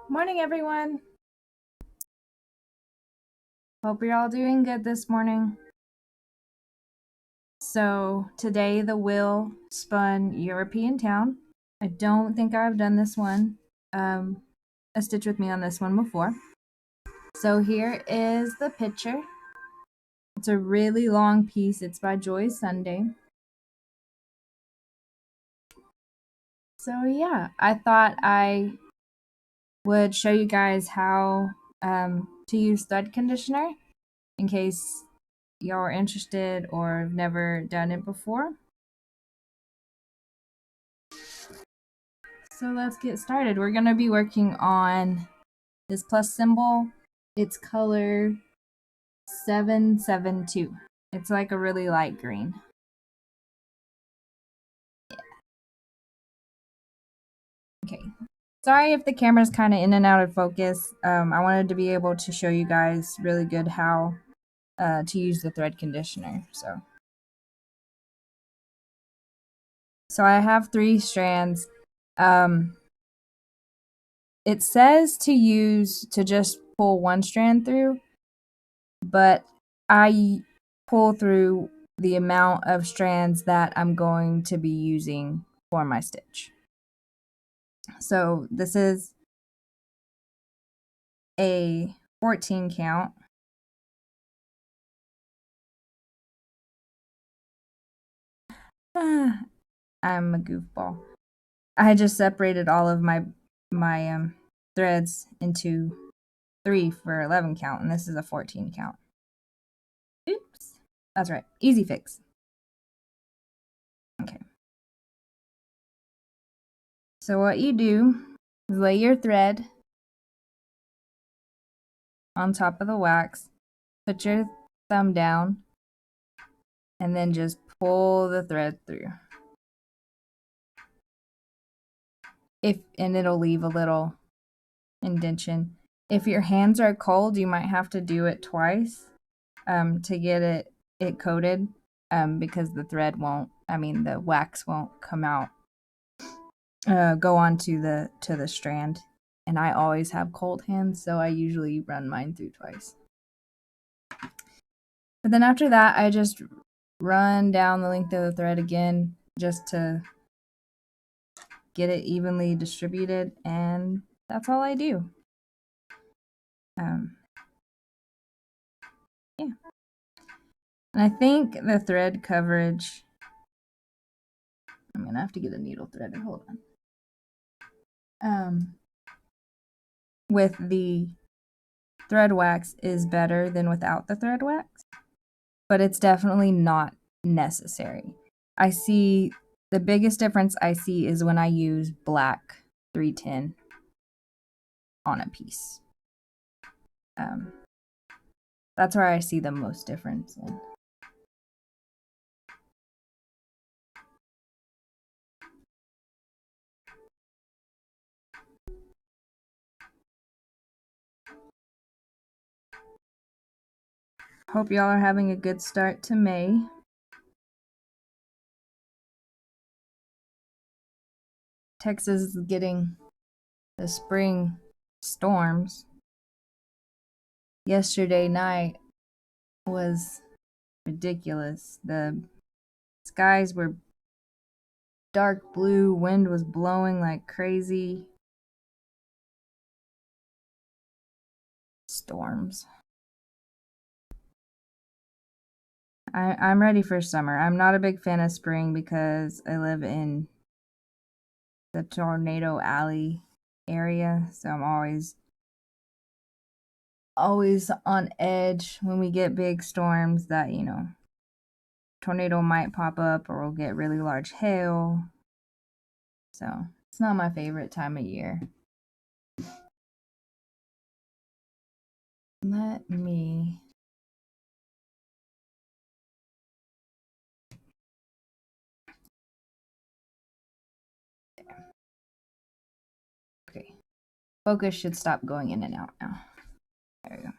Morning, everyone. Hope you're all doing good this morning. So today the wheel spun European Town. I don't think I've done this one, a stitch with me on this one before. So here is the picture. It's a really long piece. It's by JoySunday. So yeah, I thought I would show you guys how to use thread conditioner in case y'all are interested or have never done it before. So let's get started. We're going to be working on this plus symbol. It's color 772. It's like a really light green. Yeah. Okay. Sorry if the camera's kind of in and out of focus. I wanted to be able to show you guys really good how to use the thread conditioner. So I have 3 strands. It says to just pull 1 strand through, but I pull through the amount of strands that I'm going to be using for my stitch. So this is a 14 count. I'm a goofball. I just separated all of my threads into 3 for 11 count, and this is a 14 count. Oops. That's right. Easy fix. Okay. So what you do is lay your thread on top of the wax, put your thumb down, and then just pull the thread through. And it'll leave a little indentation. If your hands are cold, you might have to do it twice to get it coated because the wax won't come out, go onto the strand. And I always have cold hands, so I usually run mine through twice. But then after that, I just run down the length of the thread again just to get it evenly distributed, and that's all I do. Yeah. And I think the thread coverage, I'm gonna have to get a needle threader, hold on. With the thread wax is better than without the thread wax, but it's definitely not necessary. I see the biggest difference I see is when I use black 310 on a piece. That's where I see the most difference in. Hope y'all are having a good start to May. Texas is getting the spring storms. Yesterday night was ridiculous. The skies were dark blue, wind was blowing like crazy. Storms. I'm ready for summer. I'm not a big fan of spring because I live in the Tornado Alley area, so I'm always on edge when we get big storms that, tornado might pop up or we'll get really large hail. So it's not my favorite time of year. Let me Okay. Focus should stop going in and out now. There we go.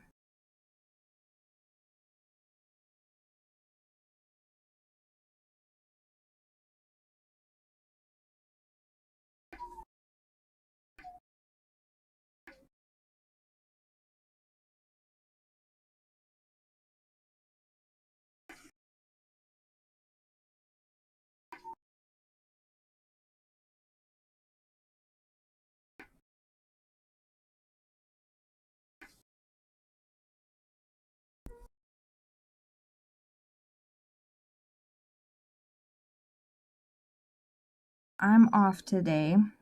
I'm off today. I'm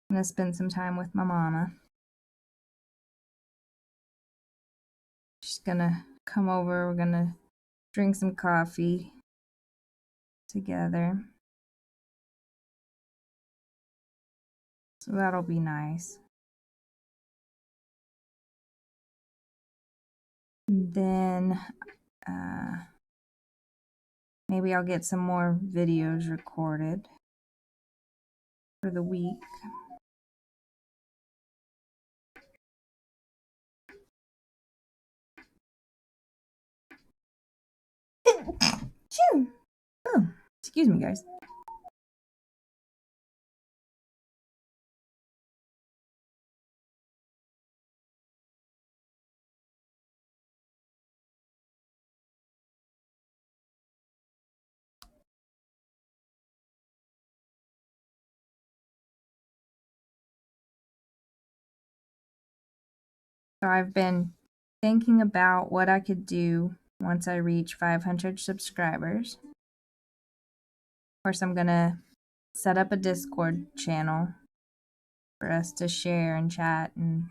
going to spend some time with my mama. She's going to come over. We're going to drink some coffee together. So that'll be nice. Then maybe I'll get some more videos recorded for the week. Oh, excuse me, guys. So I've been thinking about what I could do once I reach 500 subscribers. Of course, I'm going to set up a Discord channel for us to share and chat and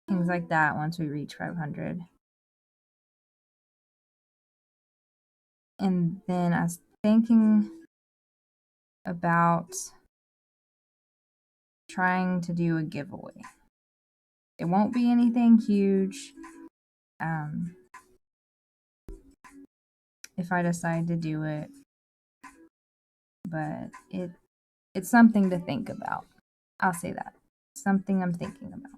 things like that once we reach 500. And then I was thinking about trying to do a giveaway. It won't be anything huge. If I decide to do it, but it's something to think about. I'll say that. Something I'm thinking about.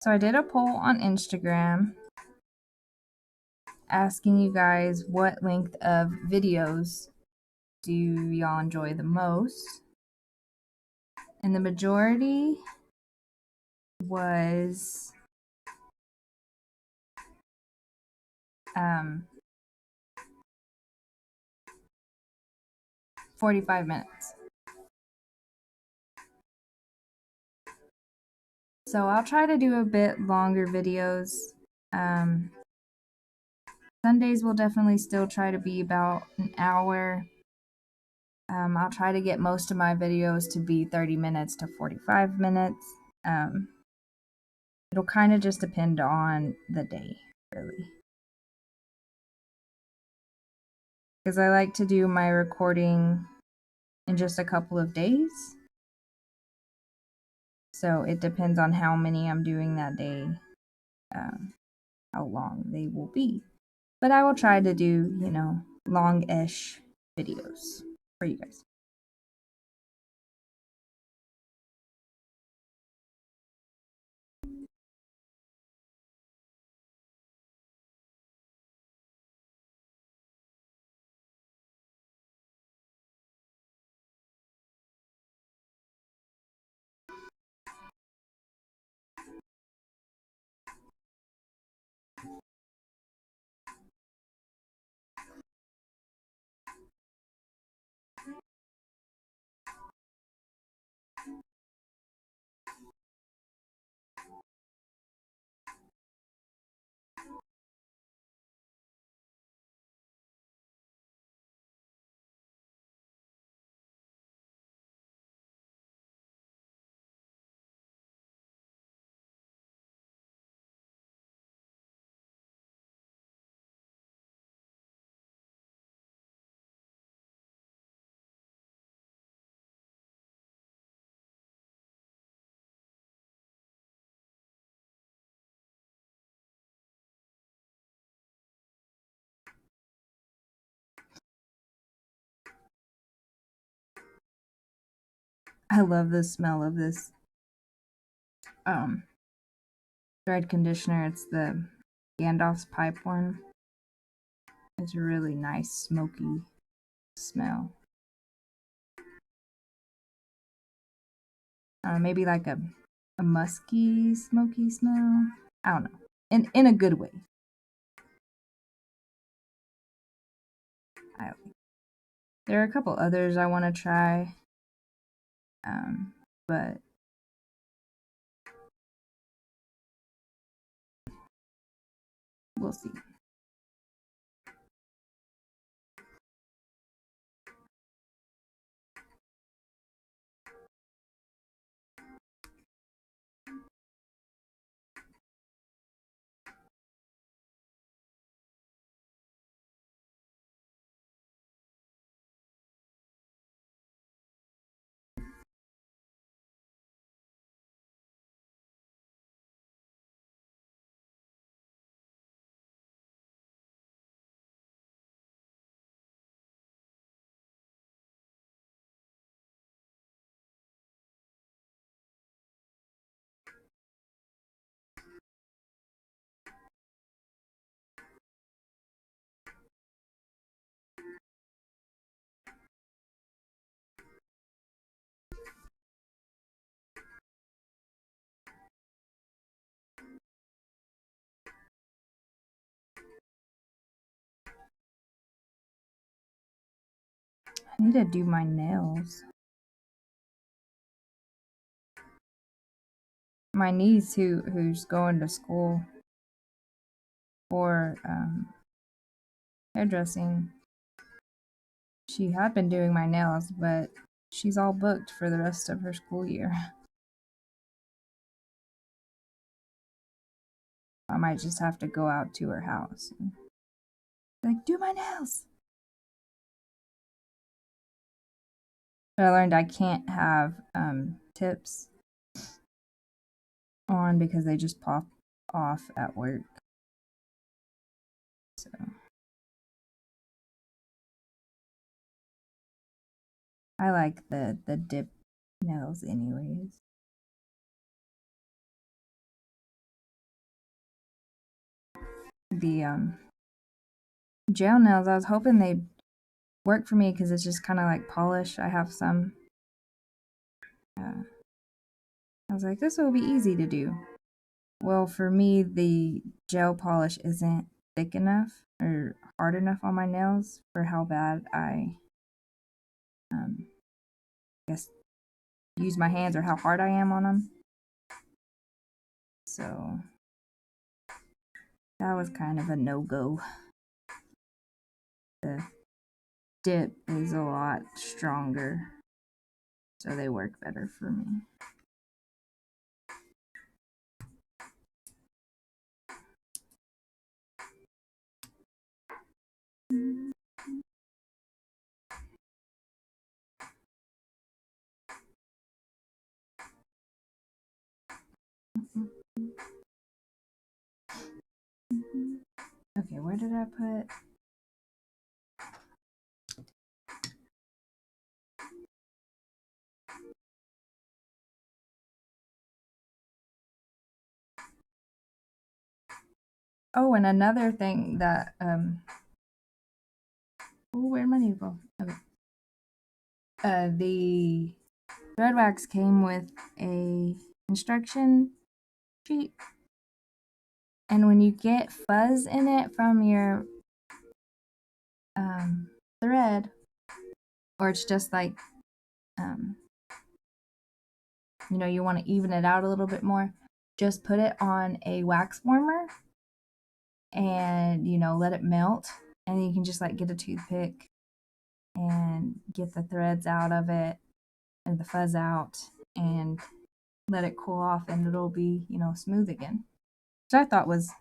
So I did a poll on Instagram asking you guys what length of videos do y'all enjoy the most. And the majority was 45 minutes. So I'll try to do a bit longer videos. Sundays will definitely still try to be about an hour. I'll try to get most of my videos to be 30 minutes to 45 minutes. It'll kind of just depend on the day, really. Because I like to do my recording in just a couple of days. So it depends on how many I'm doing that day, how long they will be. But I will try to do, long-ish videos for you guys. I love the smell of this thread conditioner. It's the Gandalf's pipe one. It's a really nice smoky smell. Maybe like a musky, smoky smell. I don't know. In a good way. There are a couple others I want to try. But we'll see. I need to do my nails. My niece who's going to school for hairdressing, she had been doing my nails, but she's all booked for the rest of her school year. I might just have to go out to her house and like, do my nails. But I learned I can't have tips on because they just pop off at work. So I like the dip nails anyways. The gel nails, I was hoping they'd work for me because it's just kind of like polish. I have some. I was like, this will be easy to do. Well, for me, the gel polish isn't thick enough or hard enough on my nails for how bad I guess use my hands or how hard I am on them. So that was kind of a no-go. The dip is a lot stronger, so they work better for me. Okay, where did I put? Oh, and another thing that where'd my needle go? Okay. The thread wax came with a instruction sheet, and when you get fuzz in it from your thread, or it's just like you want to even it out a little bit more, just put it on a wax warmer and let it melt, and you can just like get a toothpick and get the threads out of it and the fuzz out and let it cool off, and it'll be smooth again, which I thought was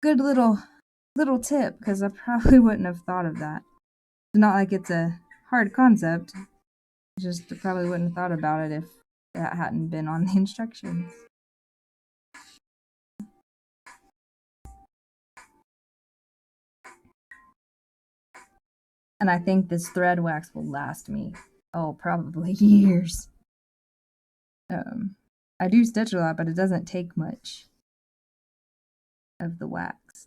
good little tip because I probably wouldn't have thought of that. It's not like it's a hard concept, just I probably wouldn't have thought about it if that hadn't been on the instructions. And I think this thread wax will last me, probably years. I do stitch a lot, but it doesn't take much of the wax.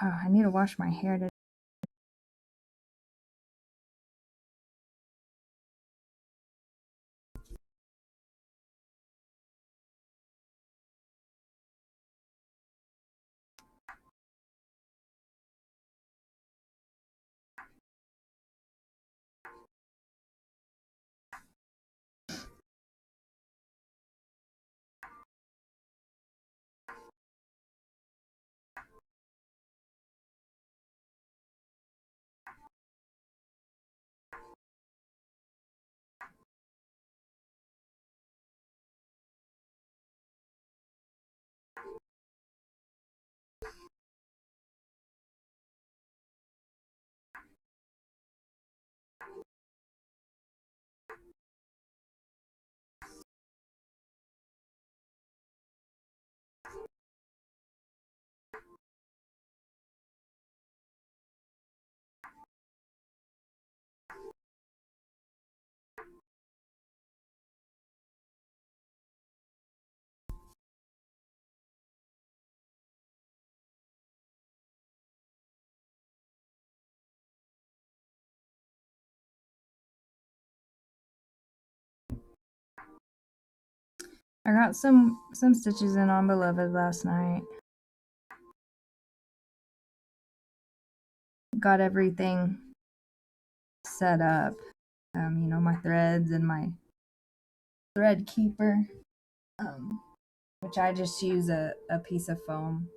Oh, I need to wash my hair today. I got some stitches in on Beloved last night. Got everything set up. You know, my threads and my thread keeper, which I just use a piece of foam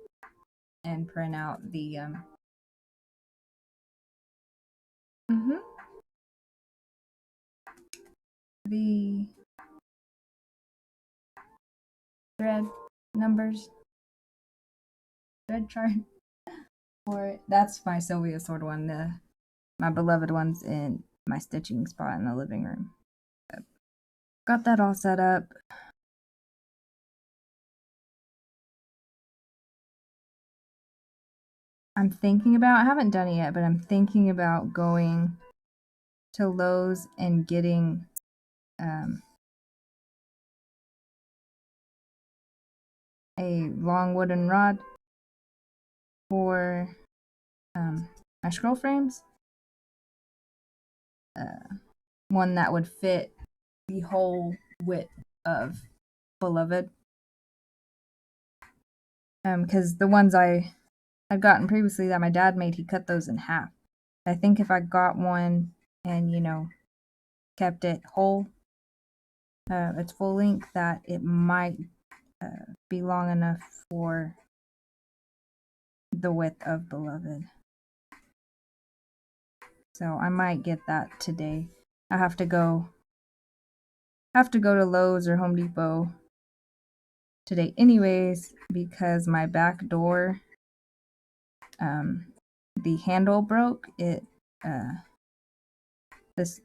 and print out the the thread numbers, thread chart for it. That's my Sylvia Sword one. My Beloved one's in my stitching spot in the living room. Got that all set up. I'm thinking about, I haven't done it yet, but I'm thinking about going to Lowe's and getting a long wooden rod for my scroll frames. One that would fit the whole width of Beloved. Because the ones I had gotten previously that my dad made, he cut those in half. I think if I got one and, you know, kept it whole, its full length, that it might be long enough for the width of Beloved. So I might get that today. I have to go to Lowe's or Home Depot today anyways, because my back door, the handle broke. It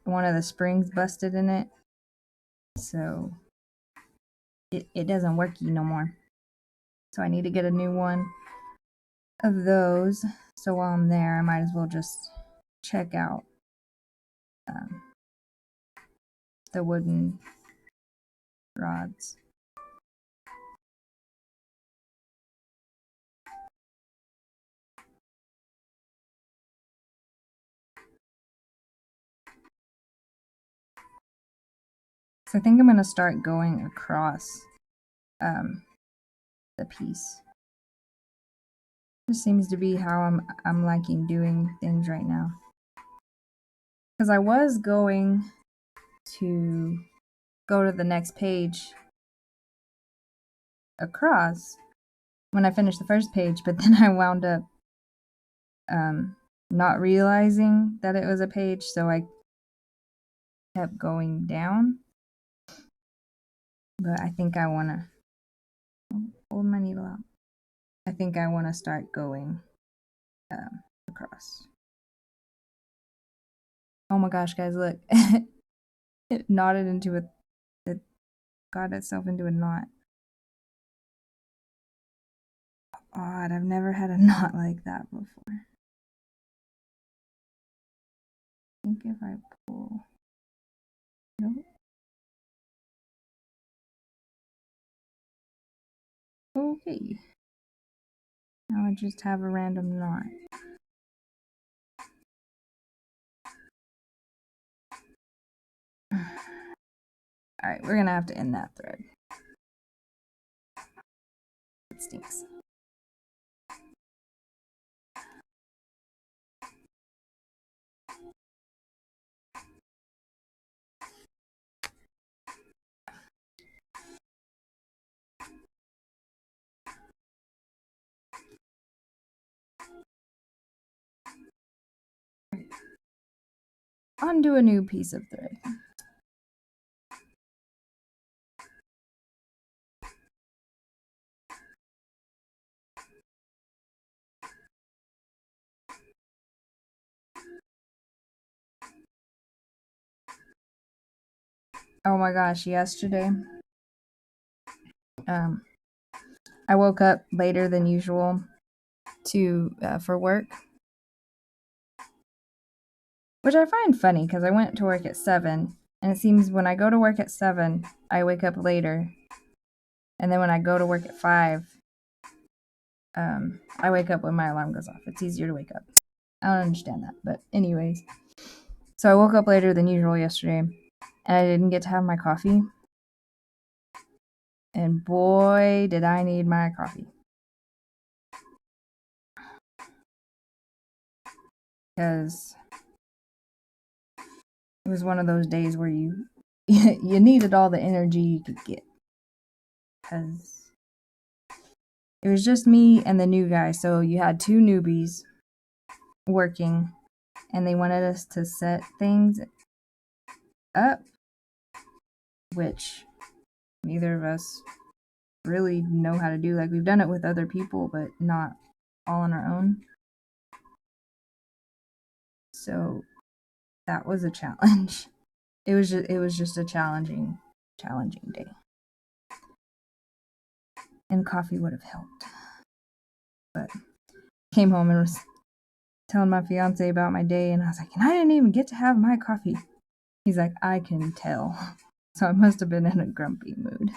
one of the springs busted in it, so it doesn't work no more. So I need to get a new one of those. So while I'm there, I might as well just check out the wooden rods. So I think I'm going to start going across the piece. This seems to be how I'm liking doing things right now. Because I was going to go to the next page across when I finished the first page, but then I wound up not realizing that it was a page, so I kept going down. But I think I want to hold my needle out. I think I want to start going across. Oh my gosh, guys, look. It knotted into it got itself into a knot. Odd, I've never had a knot like that before. I think if I pull... Nope. Okay. Now I just have a random knot. Alright, we're gonna have to end that thread. It stinks. Onto a new piece of thread. Oh my gosh, yesterday, I woke up later than usual for work, which I find funny because I went to work at 7, and it seems when I go to work at 7, I wake up later, and then when I go to work at 5, I wake up when my alarm goes off. It's easier to wake up. I don't understand that, but anyways. So I woke up later than usual yesterday, and I didn't get to have my coffee. And boy, did I need my coffee. Because it was one of those days where you needed all the energy you could get. Because it was just me and the new guy. So you had 2 newbies working, and they wanted us to set things up, which neither of us really know how to do. Like, we've done it with other people, but not all on our own. So that was a challenge. It was just a challenging day. And coffee would have helped. But came home and was telling my fiance about my day, and I was like, and I didn't even get to have my coffee. He's like, I can tell. So I must have been in a grumpy mood.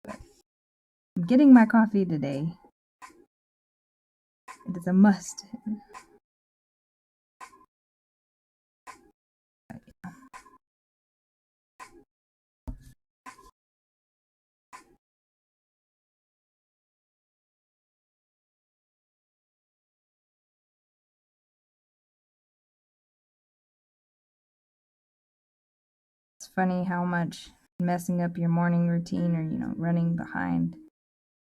But I'm getting my coffee today. It is a must. It's funny how much messing up your morning routine or, running behind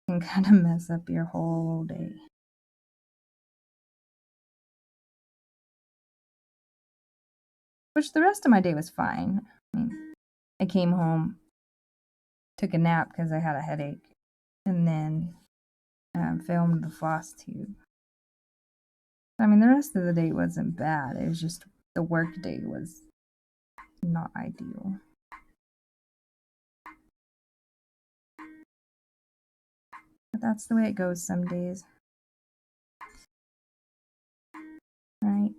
can kind of mess up your whole day. Which the rest of my day was fine. I mean, I came home, took a nap because I had a headache, and then filmed the Flosstube. I mean, the rest of the day wasn't bad. It was just the work day was not ideal. But that's the way it goes some days. Right?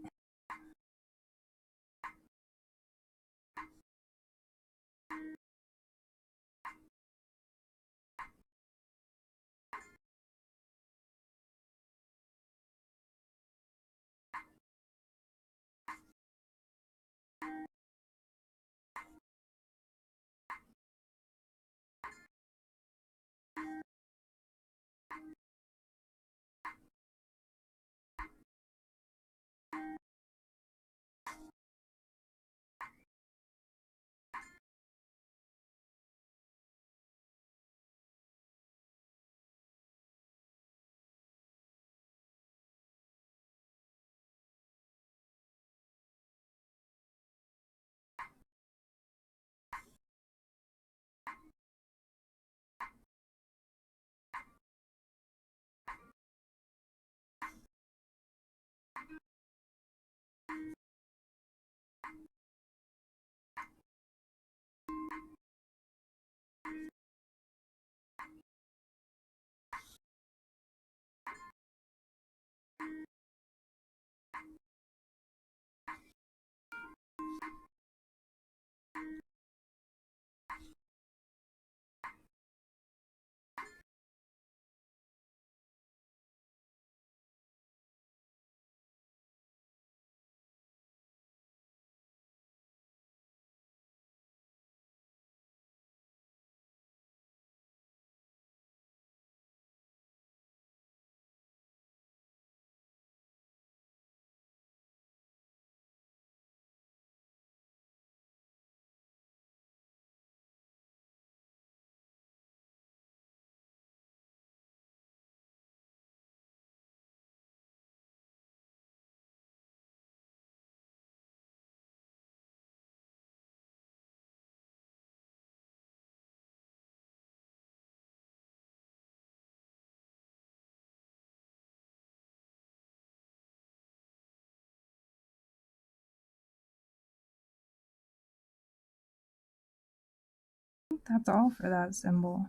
That's all for that symbol.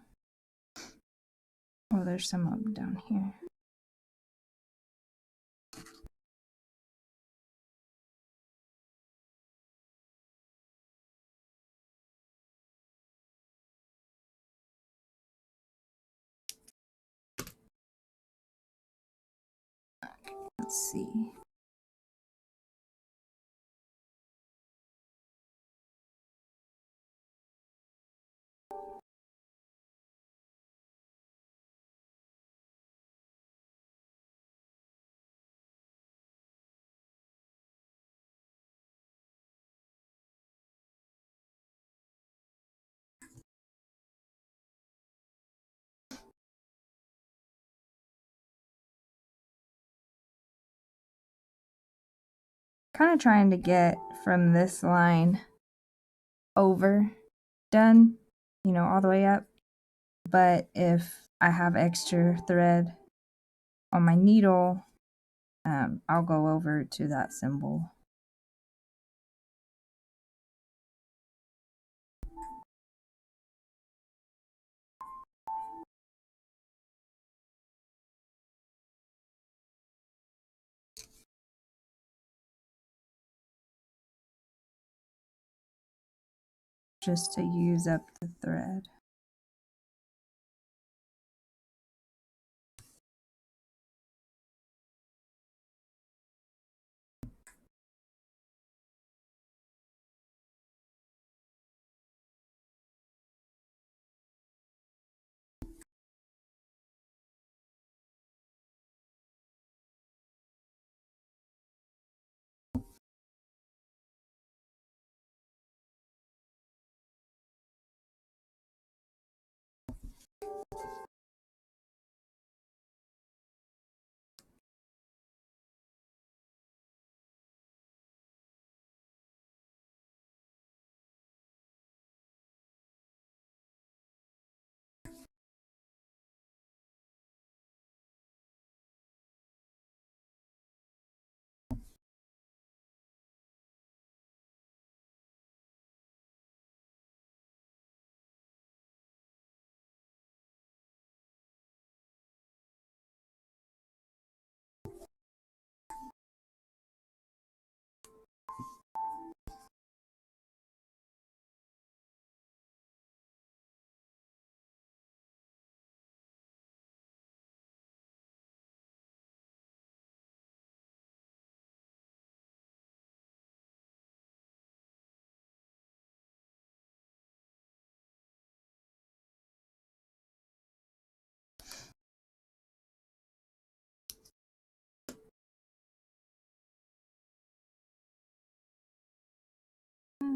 Oh, there's some up down here. Let's see. Kind of trying to get from this line over done, you know, all the way up. But if I have extra thread on my needle, I'll go over to that symbol. Just to use up the thread.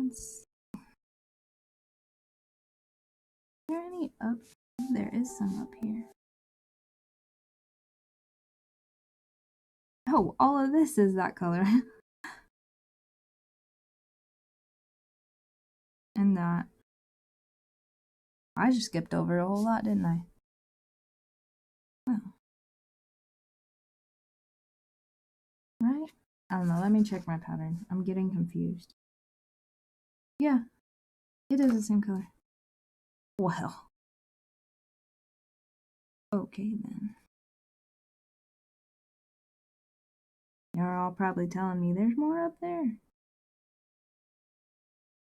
Is there any up? There is some up here. Oh, all of this is that color. And that. I just skipped over a whole lot, didn't I? Well. Right? I don't know. Let me check my pattern. I'm getting confused. Yeah, it is the same color. Well. Okay, then. You're all probably telling me there's more up there.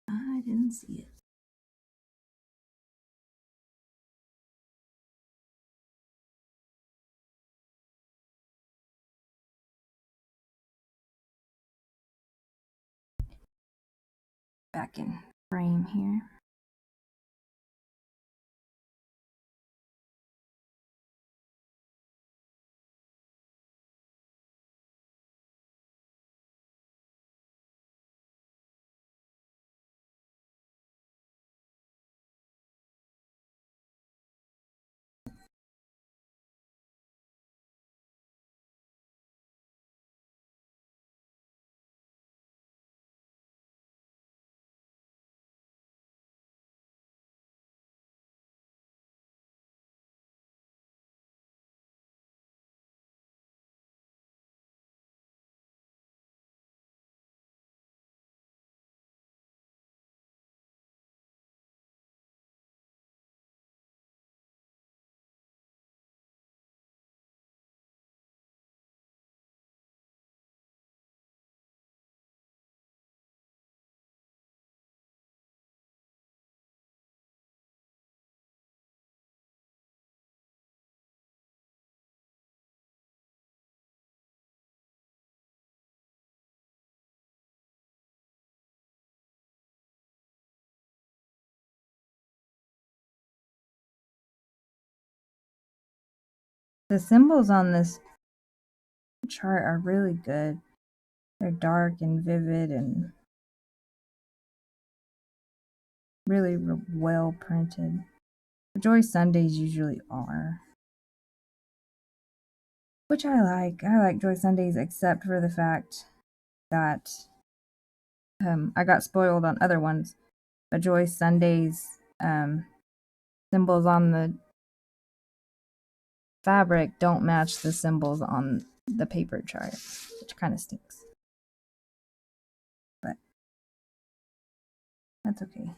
I didn't see it. Back in frame here. The symbols on this chart are really good. They're dark and vivid and really well printed. JoySundays usually are. Which I like. I like JoySundays except for the fact that I got spoiled on other ones. But JoySunday's symbols on the fabric don't match the symbols on the paper chart, which kind of stinks. But that's okay.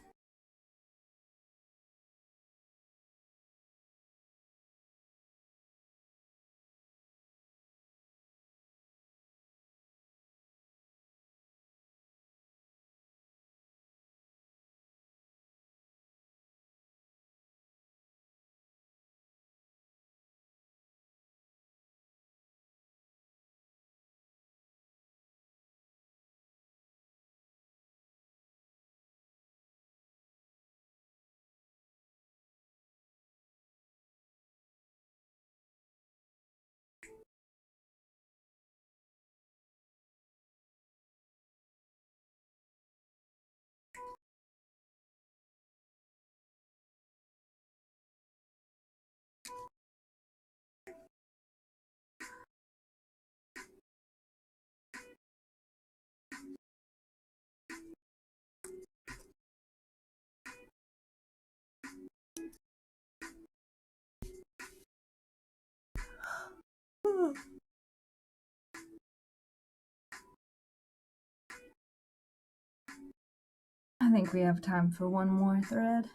I think we have time for one more thread.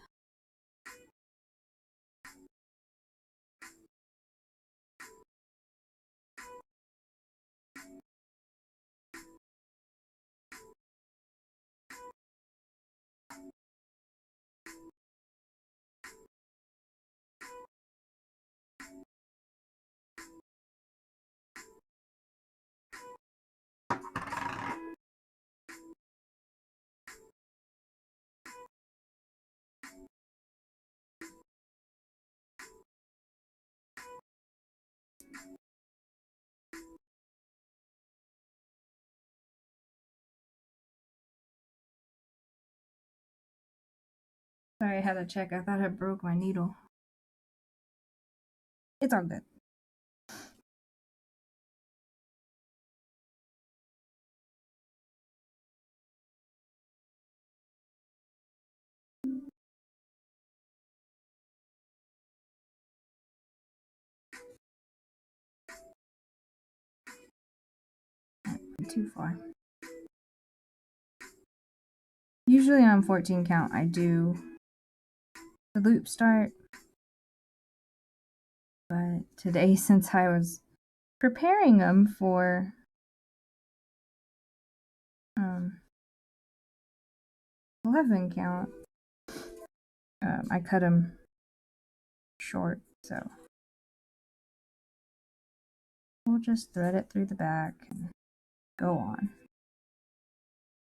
Sorry, I had to check. I thought I broke my needle. It's all good. Too far. Usually on 14 count I do the loop start, but today, since I was preparing them for 11 count, I cut them short, so we'll just thread it through the back and go on.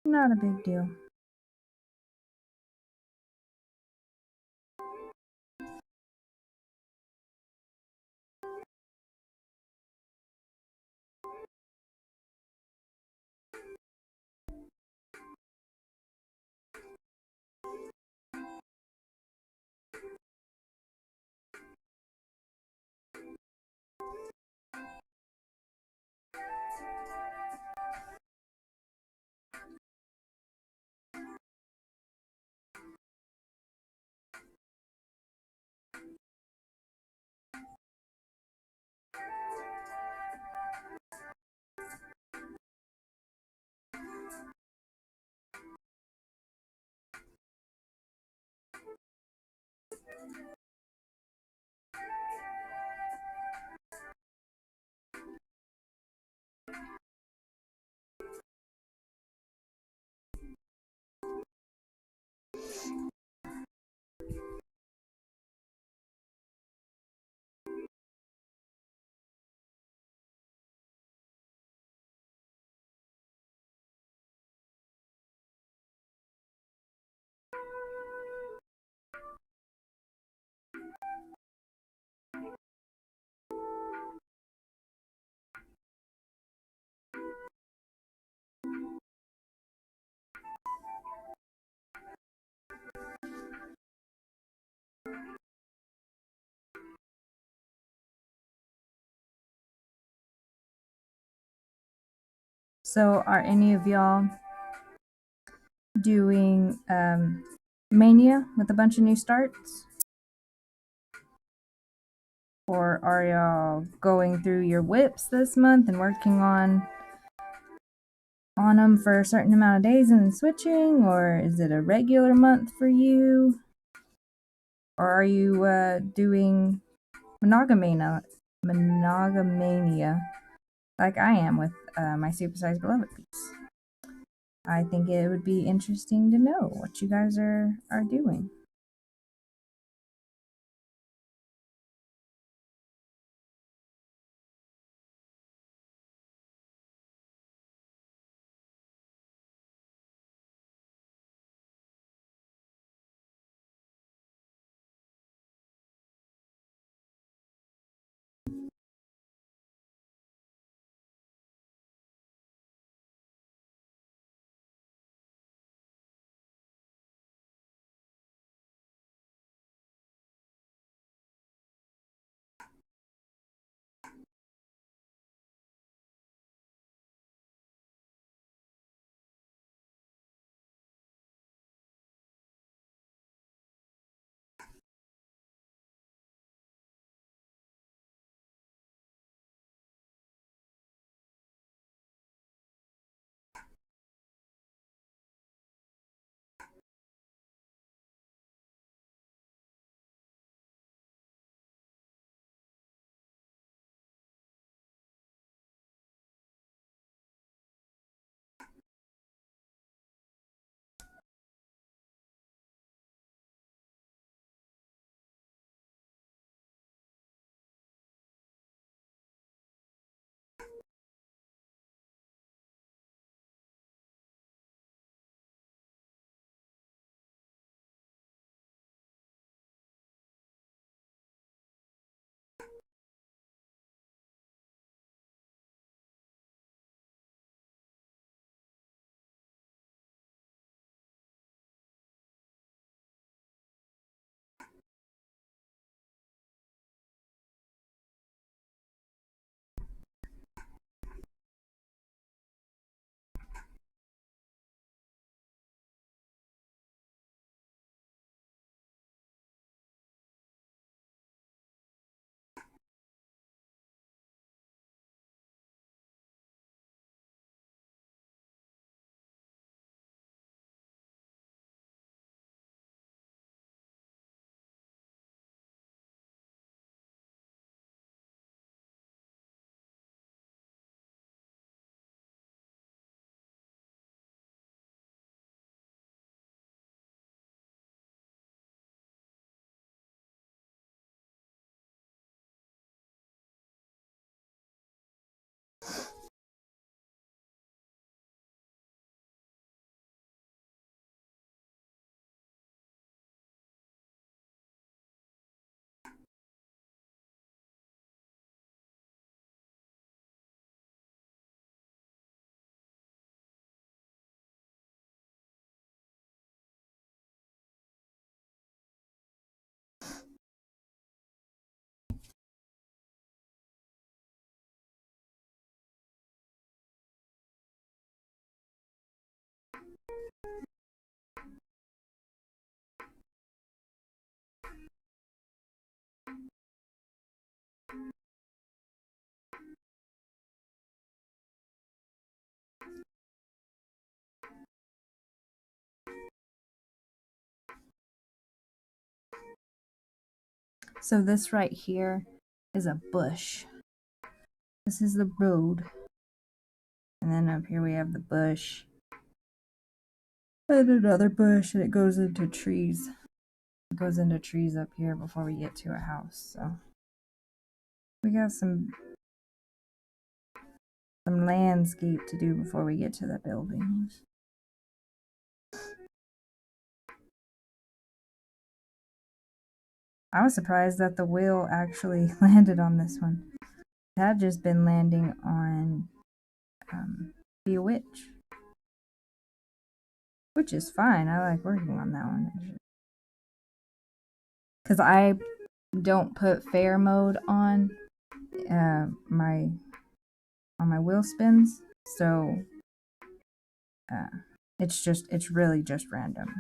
Not a big deal. So are any of y'all doing Mania with a bunch of new starts? Or are y'all going through your whips this month and working on them for a certain amount of days and then switching? Or is it a regular month for you? Or are you doing monogamania like I am with my supersized beloved piece? I think it would be interesting to know what you guys are doing. So this right here is a bush. This is the road. And then up here we have the bush. And another bush, and it goes into trees. It goes into trees up here before we get to a house. So we got some landscape to do before we get to the buildings. I was surprised that the wheel actually landed on this one. It had just been landing on Be a Witch. Which is fine. I like working on that one. Because I don't put fair mode on my wheel spins. So It's really just random.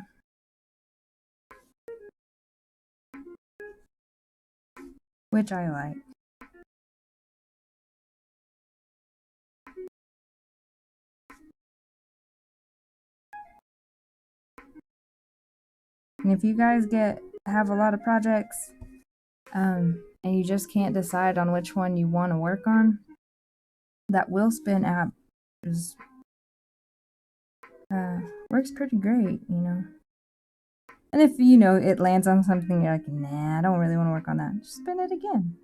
Which I like. And if you guys have a lot of projects, and you just can't decide on which one you want to work on, that Will Spin app is works pretty great, you know. And if you know it lands on something you're like, nah, I don't really want to work on that, just spin it again.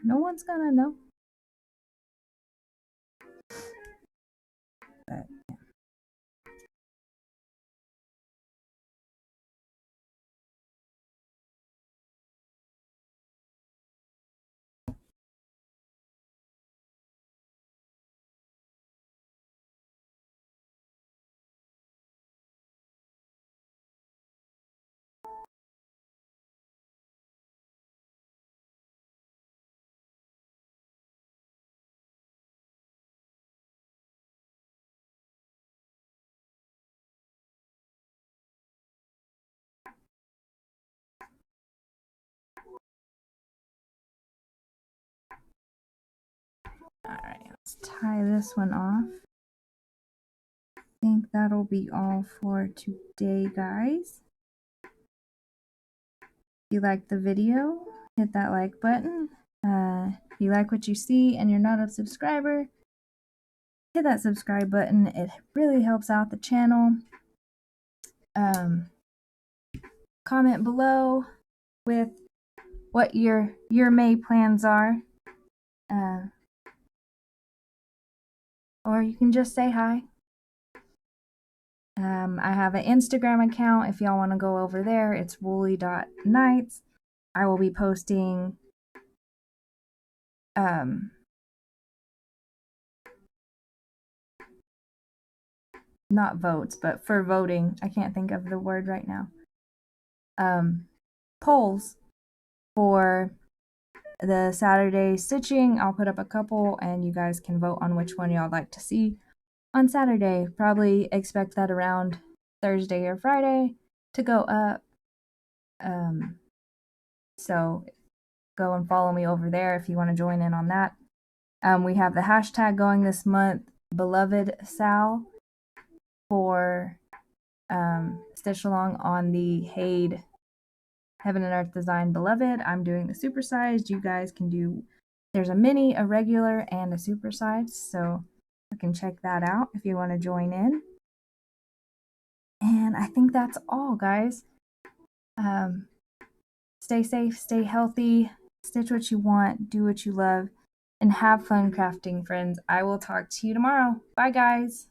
No one's gonna know. But yeah. Alright, let's tie this one off. I think that'll be all for today, guys. If you like the video, hit that like button. If you like what you see and you're not a subscriber, hit that subscribe button. It really helps out the channel. Comment below with what your May plans are. Or you can just say hi. I have an Instagram account if y'all want to go over there. It's woolly.nights. I will be posting not votes, but for voting. I can't think of the word right now. Polls for the Saturday stitching. I'll put up a couple and you guys can vote on which one y'all like to see on Saturday. Probably expect that around Thursday or Friday to go up. So go and follow me over there if you want to join in on that. We have the hashtag going this month, Beloved Sal, for stitch along on the Haid Heaven and Earth Design Beloved. I'm doing the supersized. You guys can do, there's a mini, a regular, and a supersized, so you can check that out if you want to join in. And I think that's all, guys. Stay safe, stay healthy, stitch what you want, do what you love, and have fun crafting, friends. I will talk to you tomorrow. Bye, guys.